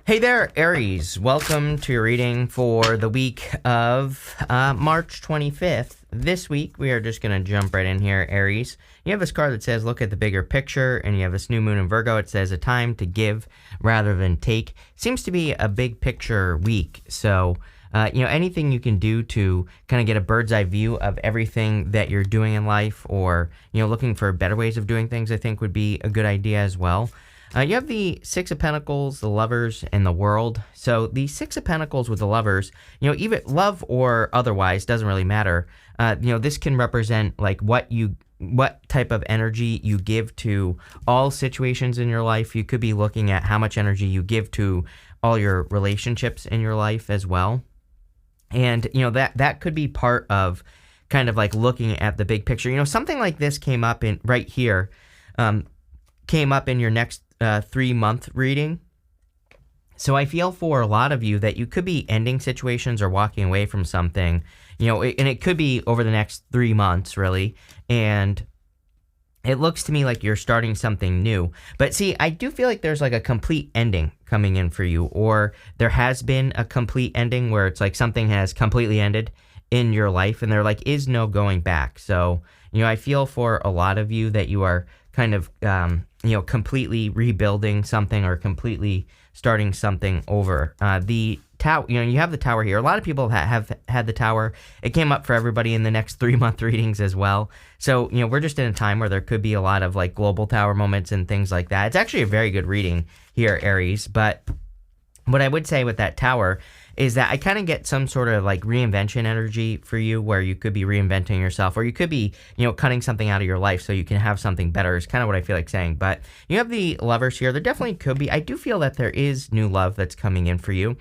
Hey there, Aries. Welcome to your reading for the week of March 25th. This week, we are just going to jump right in here, Aries. You have this card that says, look at the bigger picture, and you have this new moon in Virgo. It says, a time to give rather than take. Seems to be a big picture week. So, anything you can do to kind of get a bird's eye view of everything that you're doing in life or, looking for better ways of doing things, I think would be a good idea as well. You have the Six of Pentacles, the Lovers, and the World. So the Six of Pentacles with the Lovers, even love or otherwise, doesn't really matter. This can represent like what type of energy you give to all situations in your life. You could be looking at how much energy you give to all your relationships in your life as well. And, that could be part of kind of like looking at the big picture. Something like this came up in right here, came up in your next 3-month reading. So I feel for a lot of you that you could be ending situations or walking away from something, and it could be over the next 3 months, really. And it looks to me like you're starting something new. But see, I do feel like there's like a complete ending coming in for you, or there has been a complete ending where it's like something has completely ended in your life and there like is no going back. So, I feel for a lot of you that you are kind of, completely rebuilding something or completely starting something over. The tower, you have the tower here. A lot of people have had the tower. It came up for everybody in the next 3-month readings as well. So, we're just in a time where there could be a lot of like global tower moments and things like that. It's actually a very good reading here, Aries. But what I would say with that tower is that I kind of get some sort of like reinvention energy for you where you could be reinventing yourself or you could be, cutting something out of your life so you can have something better is kind of what I feel like saying. But you have the Lovers here. There definitely could be. I do feel that there is new love that's coming in for you.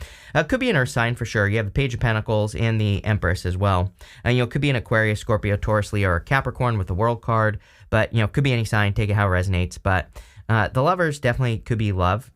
Could be an Earth sign for sure. You have the Page of Pentacles and the Empress as well. And, could be an Aquarius, Scorpio, Taurus, Leo, or Capricorn with the World card. But, could be any sign. Take it how it resonates. But the Lovers definitely could be love.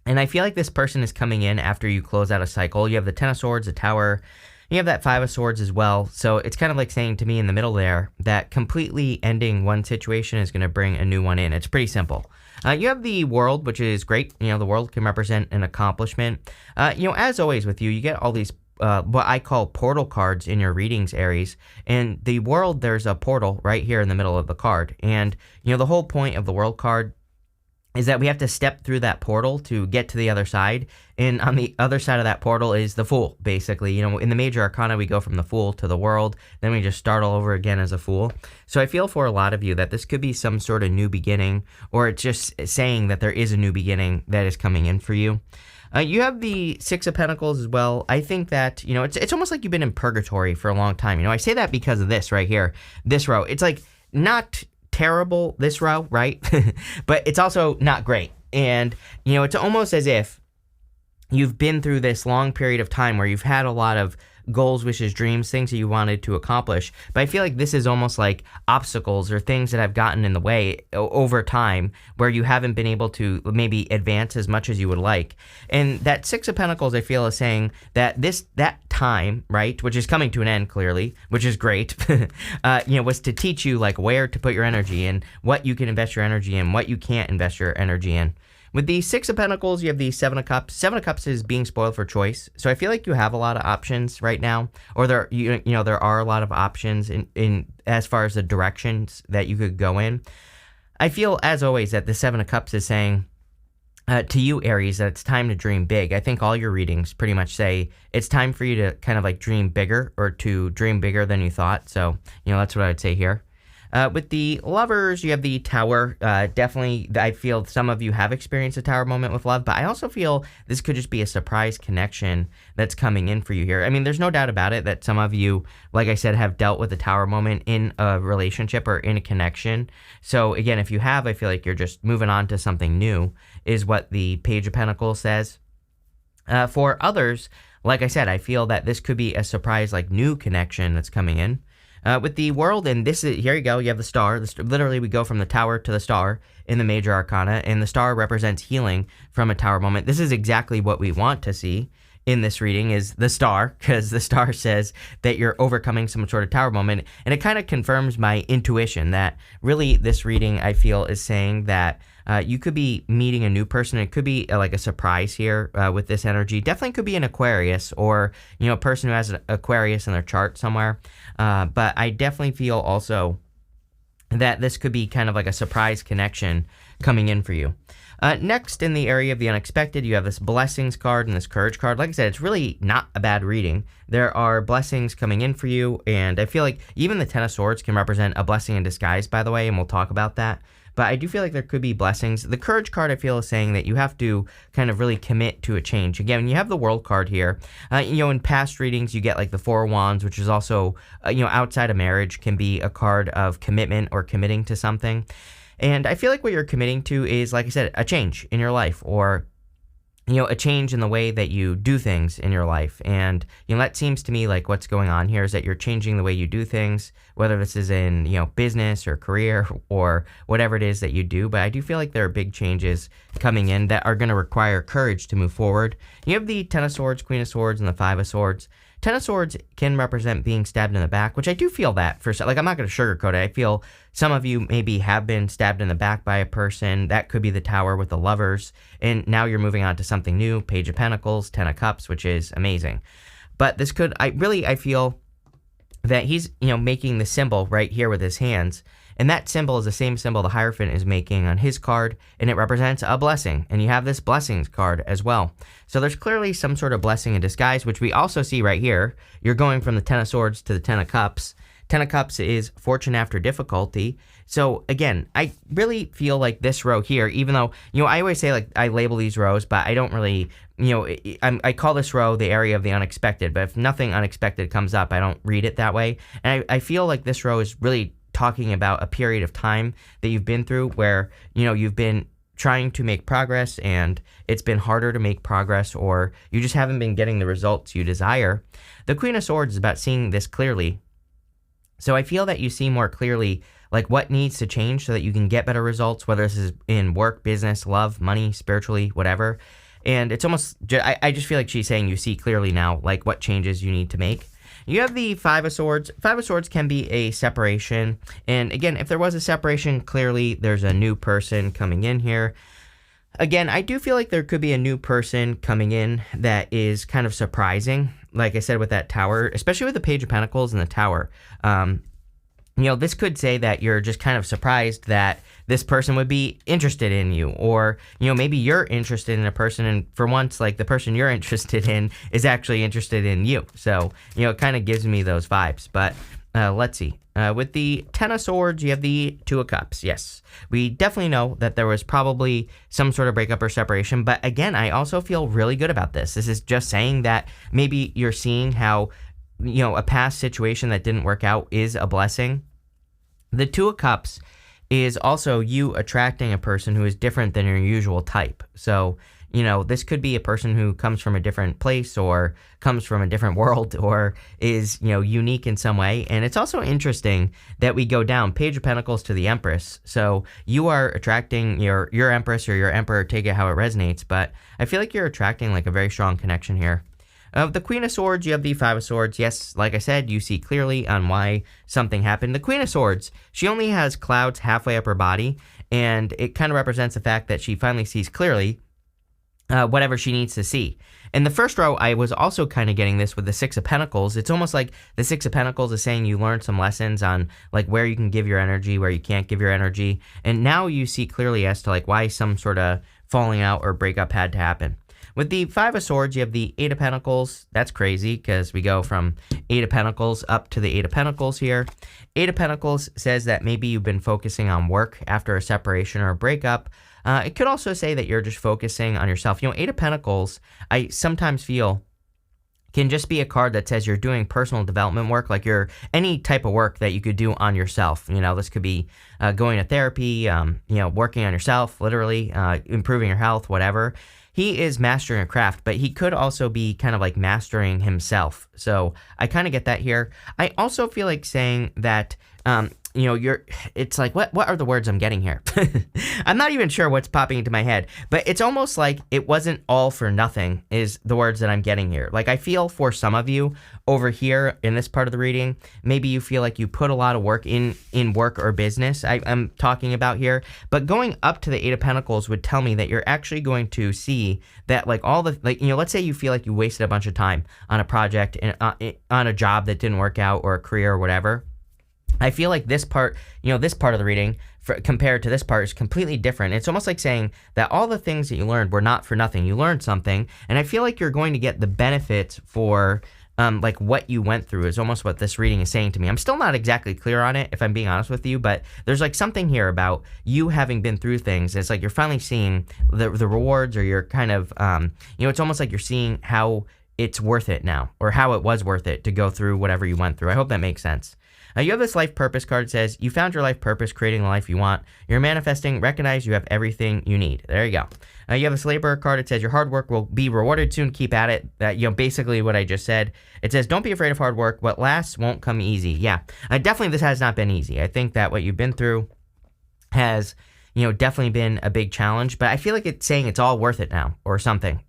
And I feel like this person is coming in after you close out a cycle. You have the Ten of Swords, the Tower. You have that Five of Swords as well. So it's kind of like saying to me in the middle there that completely ending one situation is going to bring a new one in. It's pretty simple. You have the World, which is great. The World can represent an accomplishment. As always with you, you get all these what I call portal cards in your readings, Aries. And the World, there's a portal right here in the middle of the card. And, the whole point of the World card is that we have to step through that portal to get to the other side. And on the other side of that portal is the Fool, basically. In the major arcana, we go from the Fool to the World. Then we just start all over again as a Fool. So I feel for a lot of you that this could be some sort of new beginning, or it's just saying that there is a new beginning that is coming in for you. You have the Six of Pentacles as well. I think that, it's almost like you've been in purgatory for a long time. I say that because of this right here, this row. It's like not terrible, this row, right? But it's also not great. And, it's almost as if you've been through this long period of time where you've had a lot of goals, wishes, dreams, things that you wanted to accomplish. But I feel like this is almost like obstacles or things that have gotten in the way over time where you haven't been able to maybe advance as much as you would like. And that Six of Pentacles, I feel, is saying that that time, right, which is coming to an end clearly, which is great, was to teach you like where to put your energy in, what you can invest your energy in, what you can't invest your energy in. With the Six of Pentacles, you have the Seven of Cups. Seven of Cups is being spoiled for choice. So I feel like you have a lot of options right now, or there are a lot of options in as far as the directions that you could go in. I feel, as always, that the Seven of Cups is saying to you, Aries, that it's time to dream big. I think all your readings pretty much say it's time for you to kind of like dream bigger or to dream bigger than you thought. So, that's what I would say here. With the Lovers, you have the Tower. Definitely, I feel some of you have experienced a Tower moment with love, but I also feel this could just be a surprise connection that's coming in for you here. I mean, there's no doubt about it that some of you, like I said, have dealt with a Tower moment in a relationship or in a connection. So again, if you have, I feel like you're just moving on to something new, is what the Page of Pentacles says. For others, like I said, I feel that this could be a surprise, like new connection that's coming in. With the World, and this is, here you go, you have the Star. Literally, we go from the Tower to the Star in the major arcana, and the Star represents healing from a Tower moment. This is exactly what we want to see in this reading is the star, because the star says that you're overcoming some sort of tower moment. And it kind of confirms my intuition that really this reading, I feel, is saying that you could be meeting a new person. It could be like a surprise here with this energy. Definitely could be an Aquarius or, a person who has an Aquarius in their chart somewhere. But I definitely feel also that this could be kind of like a surprise connection coming in for you. Next, in the area of the unexpected, you have this blessings card and this courage card. Like I said, it's really not a bad reading. There are blessings coming in for you, and I feel like even the Ten of Swords can represent a blessing in disguise, by the way, and we'll talk about that. But I do feel like there could be blessings. The courage card, I feel, is saying that you have to kind of really commit to a change. Again, when you have the world card here, in past readings, you get like the Four of Wands, which is also, outside of marriage, can be a card of commitment or committing to something. And I feel like what you're committing to is, like I said, a change in your life, or a change in the way that you do things in your life. And, that seems to me like what's going on here is that you're changing the way you do things, whether this is in, business or career or whatever it is that you do. But I do feel like there are big changes coming in that are going to require courage to move forward. You have the Ten of Swords, Queen of Swords, and the Five of Swords. Ten of Swords can represent being stabbed in the back, which I do feel that for, like, I'm not going to sugarcoat it. I feel some of you maybe have been stabbed in the back by a person. That could be the Tower with the Lovers. And now you're moving on to something new, Page of Pentacles, Ten of Cups, which is amazing. But this could, I feel that he's, making the symbol right here with his hands. And that symbol is the same symbol the Hierophant is making on his card, and it represents a blessing. And you have this blessings card as well. So there's clearly some sort of blessing in disguise, which we also see right here. You're going from the Ten of Swords to the Ten of Cups. Ten of Cups is fortune after difficulty. So again, I really feel like this row here, even though, I always say like I label these rows, but I don't really, I call this row the area of the unexpected. But if nothing unexpected comes up, I don't read it that way. And I feel like this row is really talking about a period of time that you've been through where, you've been trying to make progress and it's been harder to make progress, or you just haven't been getting the results you desire. The Queen of Swords is about seeing this clearly. So I feel that you see more clearly like what needs to change so that you can get better results, whether this is in work, business, love, money, spiritually, whatever. And it's almost, I just feel like she's saying you see clearly now like what changes you need to make. You have the Five of Swords. Five of Swords can be a separation. And again, if there was a separation, clearly there's a new person coming in here. Again, I do feel like there could be a new person coming in that is kind of surprising. Like I said, with that Tower, especially with the Page of Pentacles and the Tower. This could say that you're just kind of surprised that this person would be interested in you, or, maybe you're interested in a person, and for once, like, the person you're interested in is actually interested in you. So, it kind of gives me those vibes. But let's see. With the Ten of Swords, you have the Two of Cups. Yes, we definitely know that there was probably some sort of breakup or separation. But again, I also feel really good about this. This is just saying that maybe you're seeing how, a past situation that didn't work out is a blessing. The Two of Cups is also you attracting a person who is different than your usual type. So, this could be a person who comes from a different place or comes from a different world or is, unique in some way. And it's also interesting that we go down Page of Pentacles to the Empress. So you are attracting your Empress or your Emperor, take it how it resonates. But I feel like you're attracting like a very strong connection here. Of the Queen of Swords, you have the Five of Swords. Yes, like I said, you see clearly on why something happened. The Queen of Swords, she only has clouds halfway up her body, and it kind of represents the fact that she finally sees clearly whatever she needs to see. In the first row, I was also kind of getting this with the Six of Pentacles. It's almost like the Six of Pentacles is saying you learned some lessons on like where you can give your energy, where you can't give your energy. And now you see clearly as to like why some sort of falling out or breakup had to happen. With the Five of Swords, you have the Eight of Pentacles. That's crazy because we go from Eight of Pentacles up to the Eight of Pentacles here. Eight of Pentacles says that maybe you've been focusing on work after a separation or a breakup. It could also say that you're just focusing on yourself. Eight of Pentacles, I sometimes feel can just be a card that says you're doing personal development work, like you're any type of work that you could do on yourself. This could be going to therapy, working on yourself, literally, improving your health, whatever. He is mastering a craft, but he could also be kind of like mastering himself. So I kind of get that here. I also feel like saying that it's like, what are the words I'm getting here? I'm not even sure what's popping into my head, but it's almost like it wasn't all for nothing is the words that I'm getting here. Like, I feel for some of you over here in this part of the reading, maybe you feel like you put a lot of work in work or business I'm talking about here, but going up to the Eight of Pentacles would tell me that you're actually going to see that, like, all the, like, let's say you feel like you wasted a bunch of time on a project and on a job that didn't work out or a career or whatever. I feel like this part, this part of the reading compared to this part is completely different. It's almost like saying that all the things that you learned were not for nothing. You learned something, and I feel like you're going to get the benefits for like what you went through is almost what this reading is saying to me. I'm still not exactly clear on it, if I'm being honest with you, but there's like something here about you having been through things. It's like you're finally seeing the rewards, or you're kind of, it's almost like you're seeing how it's worth it now, or how it was worth it to go through whatever you went through. I hope that makes sense. You have this life purpose card. It says, you found your life purpose, creating the life you want. You're manifesting, recognize you have everything you need. There you go. You have this laborer card. It says, your hard work will be rewarded soon. Keep at it. Basically what I just said. It says, don't be afraid of hard work. What lasts won't come easy. Yeah, definitely this has not been easy. I think that what you've been through has, definitely been a big challenge, but I feel like it's saying it's all worth it now or something.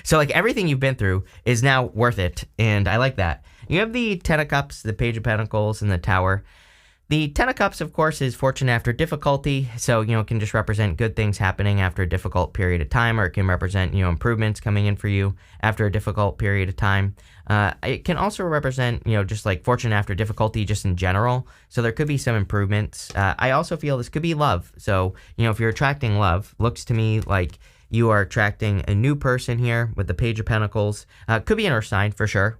So like everything you've been through is now worth it. And I like that. You have the Ten of Cups, the Page of Pentacles, and the Tower. The Ten of Cups, of course, is fortune after difficulty. So, it can just represent good things happening after a difficult period of time, or it can represent, improvements coming in for you after a difficult period of time. It can also represent, just like fortune after difficulty just in general. So there could be some improvements. I also feel this could be love. So, if you're attracting love, looks to me like you are attracting a new person here with the Page of Pentacles. Could be an earth sign for sure.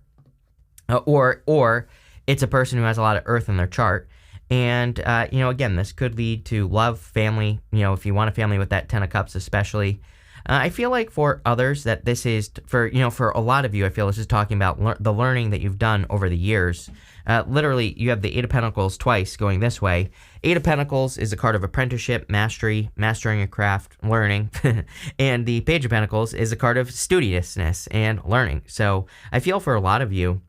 Or it's a person who has a lot of earth in their chart. And, again, this could lead to love, family, if you want a family with that Ten of Cups especially. I feel like for others that this is, for a lot of you, I feel this is talking about the learning that you've done over the years. Literally, you have the Eight of Pentacles twice going this way. Eight of Pentacles is a card of apprenticeship, mastery, mastering a craft, learning. And the Page of Pentacles is a card of studiousness and learning. So I feel for a lot of you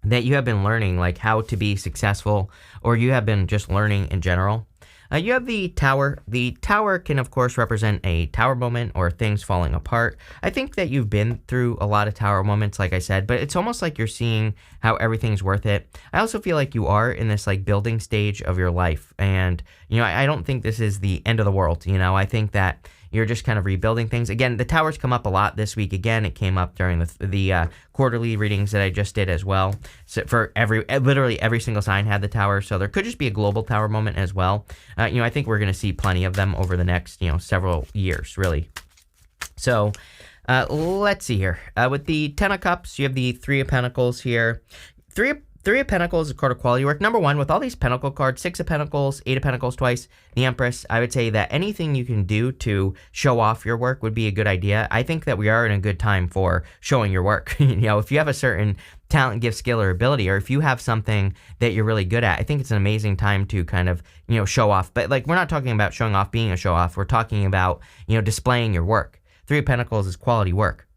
that you have been learning like how to be successful, or you have been just learning in general. You have the Tower. The Tower can, of course, represent a tower moment or things falling apart. I think that you've been through a lot of tower moments, like I said, but it's almost like you're seeing how everything's worth it. I also feel like you are in this like building stage of your life. And, I don't think this is the end of the world. I think that you're just kind of rebuilding things. Again, the Towers come up a lot this week. Again, it came up during the quarterly readings that I just did as well. So for literally every single sign had the Tower. So there could just be a global Tower moment as well. I think we're going to see plenty of them over the next, several years, really. So let's see here. With the Ten of Cups, you have the Three of Pentacles here. Three of Pentacles is a card of quality work. Number one, with all these Pentacle cards, Six of Pentacles, Eight of Pentacles twice, the Empress, I would say that anything you can do to show off your work would be a good idea. I think that we are in a good time for showing your work. If you have a certain talent, gift, skill, or ability, or if you have something that you're really good at, I think it's an amazing time to kind of, show off. But like, we're not talking about showing off being a show off. We're talking about, displaying your work. Three of Pentacles is quality work.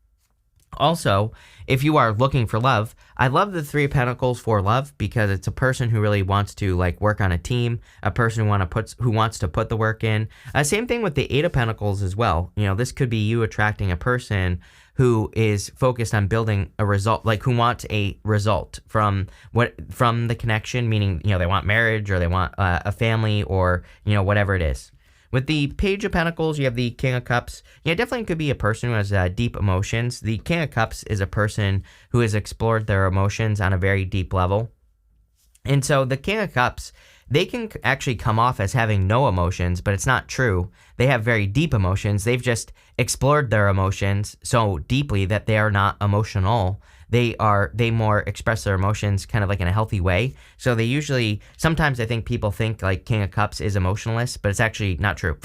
Also, if you are looking for love, I love the Three of Pentacles for love because it's a person who really wants to like work on a team, a person who wants to put the work in. Same thing with the Eight of Pentacles as well. This could be you attracting a person who is focused on building a result, like who wants a result from the connection, meaning, they want marriage or they want a family or, whatever it is. With the Page of Pentacles, you have the King of Cups. Definitely could be a person who has deep emotions. The King of Cups is a person who has explored their emotions on a very deep level. And so the King of Cups, they can actually come off as having no emotions, but it's not true. They have very deep emotions. They've just explored their emotions so deeply that they are not emotional. They more express their emotions kind of like in a healthy way. So they usually, sometimes I think people think like King of Cups is emotionless, but it's actually not true.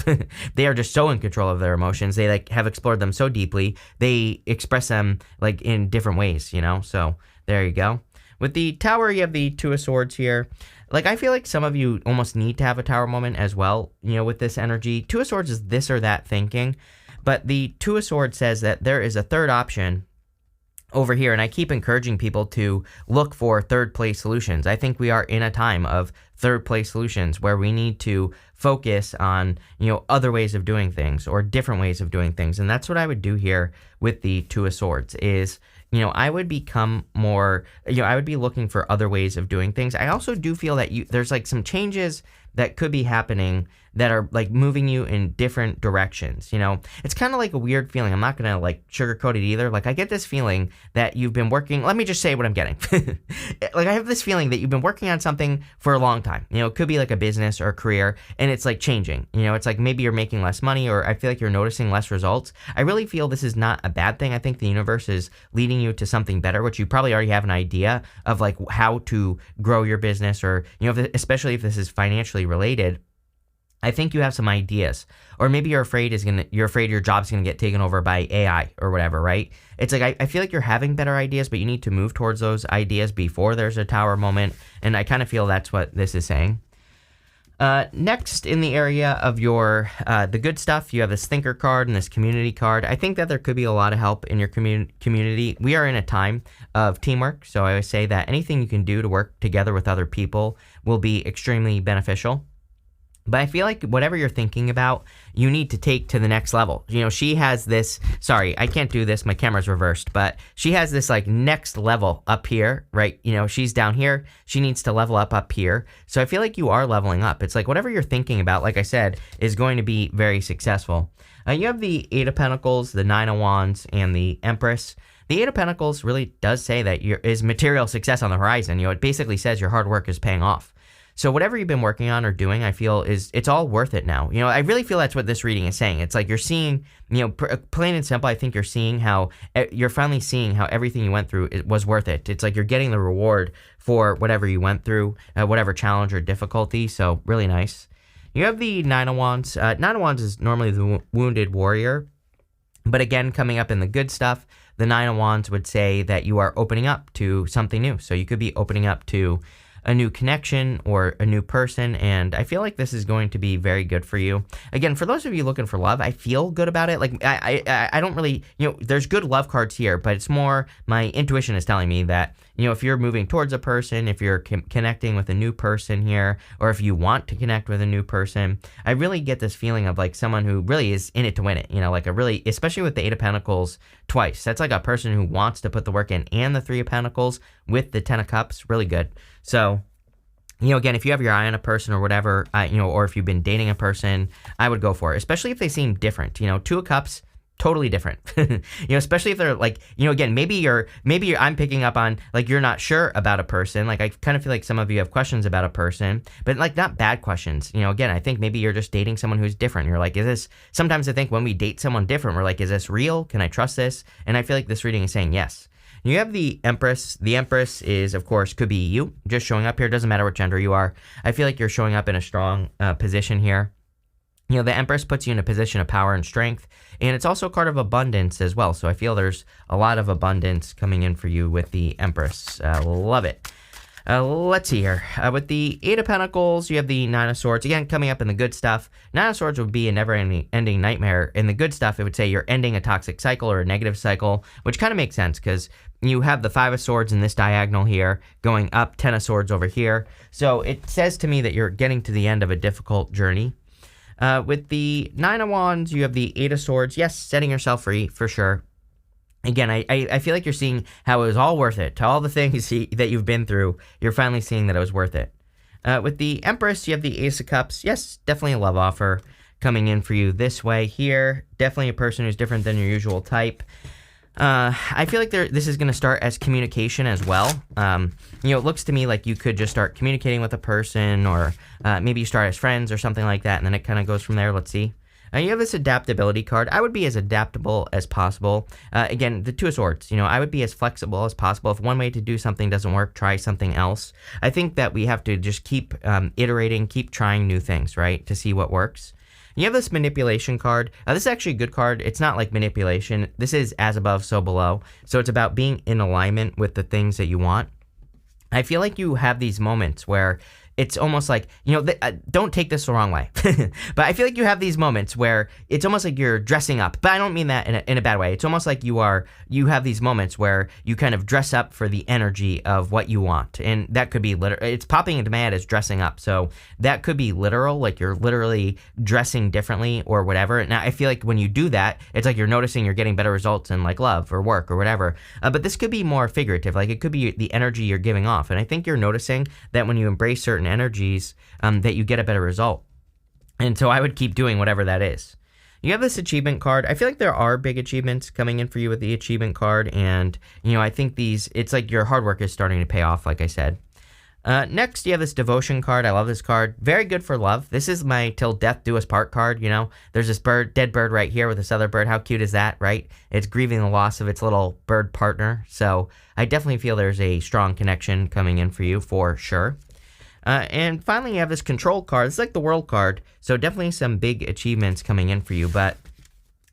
They are just so in control of their emotions. They like have explored them so deeply. They express them like in different ways, so there you go. With the Tower, you have the Two of Swords here. Like, I feel like some of you almost need to have a Tower moment as well, with this energy. Two of Swords is this or that thinking, but the Two of Swords says that there is a third option over here, and I keep encouraging people to look for third place solutions. I think we are in a time of third place solutions where we need to focus on, other ways of doing things or different ways of doing things. And that's what I would do here with the Two of Swords is, I would become more, I would be looking for other ways of doing things. I also do feel that there's like some changes that could be happening that are like moving you in different directions. It's kind of like a weird feeling. I'm not going to like sugarcoat it either. Like I get this feeling that you've been working, let me just say what I'm getting. Like I have this feeling that you've been working on something for a long time. It could be like a business or a career, and it's like changing. It's like maybe you're making less money, or I feel like you're noticing less results. I really feel this is not a bad thing. I think the universe is leading you to something better, which you probably already have an idea of, like how to grow your business, or, especially if this is financially related. I think you have some ideas, or maybe you're afraid your job's gonna get taken over by AI or whatever, right? It's like I feel like you're having better ideas, but you need to move towards those ideas before there's a tower moment, and I kind of feel that's what this is saying. Next, in the area of your the good stuff, you have this thinker card and this community card. I think that there could be a lot of help in your community. We are in a time of teamwork, so I always say that anything you can do to work together with other people will be extremely beneficial. But I feel like whatever you're thinking about, you need to take to the next level. She has this, sorry, I can't do this, my camera's reversed, but she has this like next level up here, right? She's down here, she needs to level up here. So I feel like you are leveling up. It's like whatever you're thinking about, like I said, is going to be very successful. You have the Eight of Pentacles, the Nine of Wands, and the Empress. The Eight of Pentacles really does say that is material success on the horizon. It basically says your hard work is paying off. So whatever you've been working on or doing, I feel it's all worth it now. I really feel that's what this reading is saying. It's like you're seeing, plain and simple, I think you're finally seeing how everything you went through was worth it. It's like you're getting the reward for whatever you went through, whatever challenge or difficulty. So really nice. You have the Nine of Wands. Nine of Wands is normally the wounded warrior. But again, coming up in the good stuff, the Nine of Wands would say that you are opening up to something new. So you could be opening up to a new connection or a new person, and I feel like this is going to be very good for you. Again, for those of you looking for love, I feel good about it. Like I don't really, there's good love cards here, but it's more my intuition is telling me that, if you're moving towards a person, if you're connecting with a new person here, or if you want to connect with a new person, I really get this feeling of like someone who really is in it to win it, like especially with the Eight of Pentacles twice. That's like a person who wants to put the work in, and the Three of Pentacles with the Ten of Cups, really good. So, again, if you have your eye on a person or whatever, or if you've been dating a person, I would go for it, especially if they seem different. Two of Cups, totally different. Especially if they're like, again, maybe I'm picking up on like you're not sure about a person. Like I kind of feel like some of you have questions about a person, but like not bad questions. Again, I think maybe you're just dating someone who's different. You're like, sometimes I think when we date someone different, we're like, is this real? Can I trust this? And I feel like this reading is saying yes. You have the Empress. The Empress is, of course, could be you just showing up here. Doesn't matter what gender you are. I feel like you're showing up in a strong position here. The Empress puts you in a position of power and strength, and it's also a card of abundance as well. So I feel there's a lot of abundance coming in for you with the Empress. Love it. Let's see here. With the Eight of Pentacles, you have the Nine of Swords. Again, coming up in the good stuff. Nine of Swords would be a never-ending nightmare. In the good stuff, it would say you're ending a toxic cycle or a negative cycle, which kind of makes sense because you have the Five of Swords in this diagonal here, going up, Ten of Swords over here. So it says to me that you're getting to the end of a difficult journey. With the Nine of Wands, you have the Eight of Swords. Yes, setting yourself free, for sure. Again, I feel like you're seeing how it was all worth it. To all the things that you've been through, you're finally seeing that it was worth it. With the Empress, you have the Ace of Cups. Yes, definitely a love offer coming in for you this way here. Definitely a person who's different than your usual type. I feel like this is going to start as communication as well. It looks to me like you could just start communicating with a person, or maybe you start as friends or something like that, and then it kind of goes from there. Let's see. You have this adaptability card. I would be as adaptable as possible. Again, the Two of Swords. I would be as flexible as possible. If one way to do something doesn't work, try something else. I think that we have to just keep iterating, keep trying new things, right, to see what works. You have this manipulation card. This is actually a good card. It's not like manipulation. This is as above, so below. So it's about being in alignment with the things that you want. I feel like you have these moments where it's almost like, don't take this the wrong way, but I feel like you have these moments where it's almost like you're dressing up, but I don't mean that in a bad way. It's almost like you have these moments where you kind of dress up for the energy of what you want. And that could be it's popping into my head as dressing up. So that could be literal, like you're literally dressing differently or whatever. Now I feel like when you do that, it's like you're noticing you're getting better results in like love or work or whatever. But this could be more figurative. Like it could be the energy you're giving off. And I think you're noticing that when you embrace certain energies, that you get a better result. And so I would keep doing whatever that is. You have this achievement card. I feel like there are big achievements coming in for you with the achievement card. And, I think it's like your hard work is starting to pay off, like I said. Next, you have this devotion card. I love this card. Very good for love. This is my till death do us part card. There's this dead bird right here with this other bird. How cute is that, right? It's grieving the loss of its little bird partner. So I definitely feel there's a strong connection coming in for you for sure. And finally, you have this control card. It's like the world card. So definitely some big achievements coming in for you. But,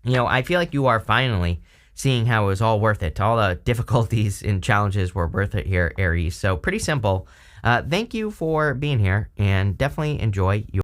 I feel like you are finally seeing how it was all worth it. All the difficulties and challenges were worth it here, Aries. So pretty simple. Thank you for being here and definitely enjoy your